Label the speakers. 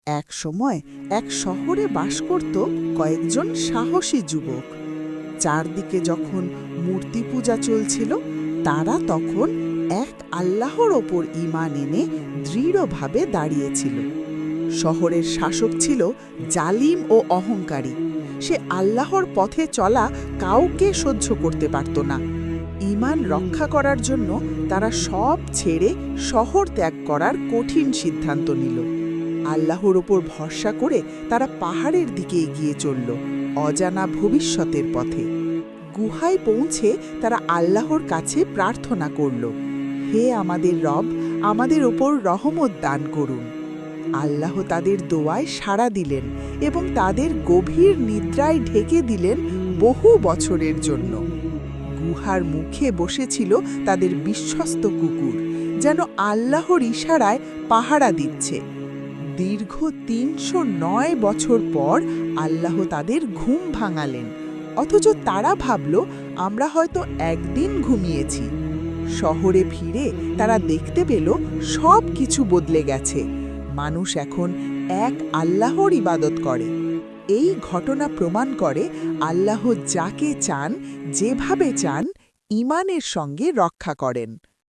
Speaker 1: এক সময় এক শহরে বাস করত কয়েকজন সাহসী যুবক। চারদিকে যখন মূর্তি পূজা চলছিল, তারা তখন এক আল্লাহর ওপর ঈমান এনে দৃঢ়ভাবে দাঁড়িয়েছিল। শহরের শাসক ছিল জালিম ও অহংকারী। সে আল্লাহর পথে চলা কাউকে সহ্য করতে পারত না। ঈমান রক্ষা করার জন্য তারা সব ছেড়ে শহর ত্যাগ করার কঠিন সিদ্ধান্ত নিল। আল্লাহর ওপর ভরসা করে তারা পাহাড়ের দিকে এগিয়ে চলল, অজানা ভবিষ্যতের পথে। গুহায় পৌঁছে তারা আল্লাহর কাছে প্রার্থনা করল, হে আমাদের রব, আমাদের ওপর রহমত দান করুন। আল্লাহ তাদের দোয়ায় সাড়া দিলেন এবং তাদের গভীর নিদ্রায় ঢেকে দিলেন বহু বছরের জন্য। গুহার মুখে বসেছিল তাদের বিশ্বস্ত কুকুর, যেন আল্লাহর ইশারায় পাহারা দিচ্ছে। দীর্ঘ ৩০৯ বছর পর আল্লাহ তাদের ঘুম ভাঙালেন, অথচ তারা ভাবল আমরা হয়তো একদিন ঘুমিয়েছি। শহরে ফিরে তারা দেখতে পেল সব কিছু বদলে গেছে। মানুষ এখন এক আল্লাহর ইবাদত করে। এই ঘটনা প্রমাণ করে আল্লাহ যাকে চান, যেভাবে চান, ঈমানের সঙ্গে রক্ষা করেন।